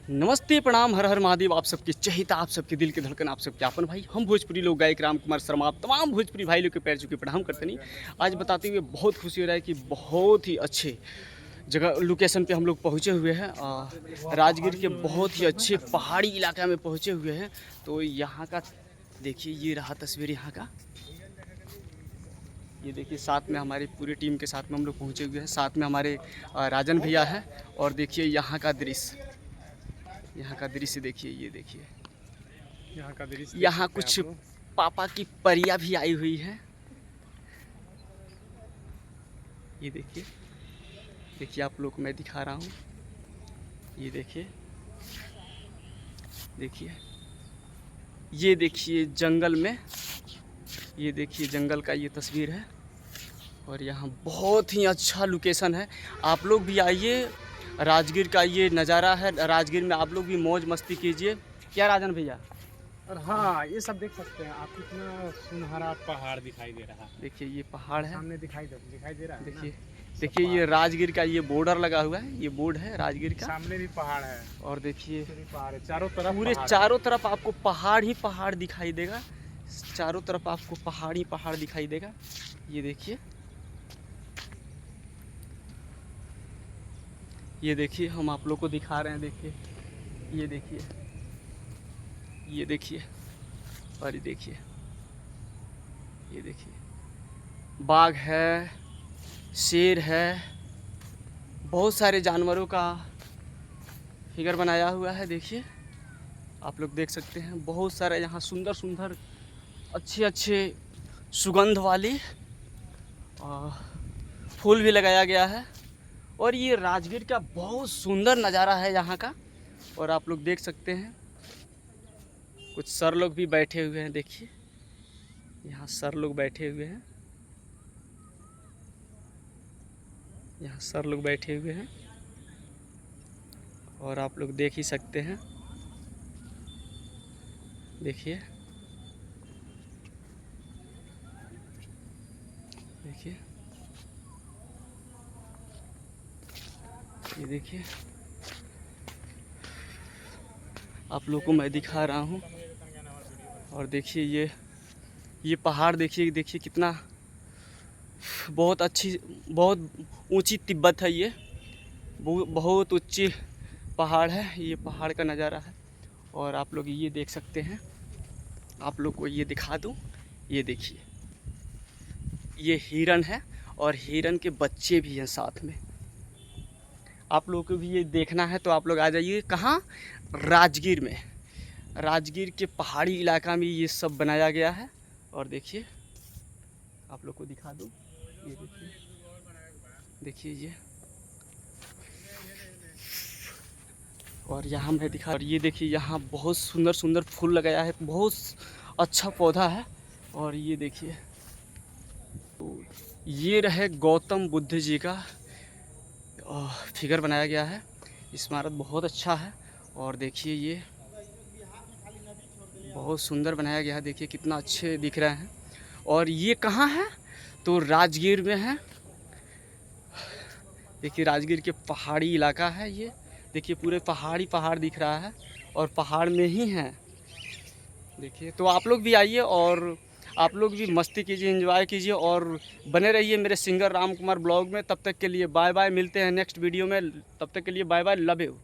नमस्ते प्रणाम हर हर महादेव। आप सबके चहेता, आप सबके दिल के धड़कन, आप सबके आपन भाई हम भोजपुरी लोग गायक राम कुमार शर्मा आप तमाम भोजपुरी भाई लोग के पैर छू के प्रणाम करते नहीं। आज बताते हुए बहुत खुशी हो रहा है कि बहुत ही अच्छे जगह लोकेशन पे हम लोग पहुँचे हुए हैं। राजगीर के बहुत ही अच्छे पहाड़ी इलाका में पहुँचे हुए हैं। तो यहाँ का देखिए, ये रहा तस्वीर यहाँ का। ये देखिए, साथ में हमारी पूरी टीम के साथ में हम लोग पहुँचे हुए हैं। साथ में हमारे राजन भैया हैं। और देखिए यहाँ का दृश्य, यहाँ का दृश्य देखिए, ये देखिए यहाँ का दृश्य। यहाँ कुछ पापा की परियां भी आई हुई हैं। ये देखिए, देखिए आप लोग को मैं दिखा रहा हूँ। ये देखिए, देखिए ये देखिए जंगल में, ये देखिए जंगल का ये तस्वीर है। और यहाँ बहुत ही अच्छा लोकेशन है। आप लोग भी आइए, राजगीर का ये नज़ारा है। राजगीर में आप लोग भी मौज मस्ती कीजिए। क्या राजन भैया? और हाँ, ये सब देख सकते हैं आप, कितना सुनहरा पहाड़ दिखाई दे रहा है। देखिए ये पहाड़ है, सामने दिखाई दे रहा है। देखिए देखिए ये राजगीर का ये बॉर्डर लगा हुआ है। ये बोर्ड है राजगीर का। सामने भी पहाड़ है और देखिए पहाड़ है, चारों तरफ पूरे पहाड़ चारों तरफ आपको पहाड़ ही पहाड़ दिखाई देगा। चारों तरफ आपको पहाड़ ही पहाड़ दिखाई देगा। ये देखिए, ये देखिए हम आप लोग को दिखा रहे हैं। देखिए, ये देखिए, ये देखिए, और ये देखिए, ये देखिए बाघ है, शेर है, बहुत सारे जानवरों का फिगर बनाया हुआ है। देखिए आप लोग देख सकते हैं, बहुत सारे यहाँ सुंदर सुंदर अच्छे अच्छे सुगंध वाली फूल भी लगाया गया है। और ये राजगीर का बहुत सुंदर नज़ारा है यहाँ का। और आप लोग देख सकते हैं, कुछ सर लोग भी बैठे हुए हैं। देखिए यहाँ सर लोग बैठे हुए हैं, यहाँ सर लोग बैठे हुए हैं। और आप लोग देख ही सकते हैं, देखिए, देखिए, ये देखिए आप लोग को मैं दिखा रहा हूँ। और देखिए ये पहाड़ देखिए, देखिए कितना बहुत अच्छी, बहुत ऊंची तिब्बत है। ये बहुत ऊंची पहाड़ है। ये पहाड़ का नज़ारा है। और आप लोग ये देख सकते हैं, आप लोग को ये दिखा दूँ। ये देखिए, ये हिरन है और हिरन के बच्चे भी हैं साथ में। आप लोगों को भी ये देखना है तो आप लोग आ जाइए। कहाँ? राजगीर में। राजगीर के पहाड़ी इलाका में ये सब बनाया गया है। और देखिए आप लोग को दिखा दूँ, ये देखिए, देखिए ये, और यहाँ मैं दिखा। और ये देखिए यहाँ बहुत सुंदर सुंदर फूल लगाया है, बहुत अच्छा पौधा है। और ये देखिए, तो ये रहे गौतम बुद्ध जी का फिगर बनाया गया है। इमारत बहुत अच्छा है। और देखिए ये बहुत सुंदर बनाया गया है। देखिए कितना अच्छे दिख रहे हैं। और ये कहाँ है? तो राजगीर में है। देखिए राजगीर के पहाड़ी इलाका है ये। देखिए पूरे पहाड़ी पहाड़ दिख रहा है और पहाड़ में ही है। देखिए, तो आप लोग भी आइए और आप लोग भी मस्ती कीजिए, एंजॉय कीजिए और बने रहिए मेरे सिंगर राम कुमार ब्लॉग में। तब तक के लिए बाय बाय, मिलते हैं नेक्स्ट वीडियो में। तब तक के लिए बाय बाय, लव यू।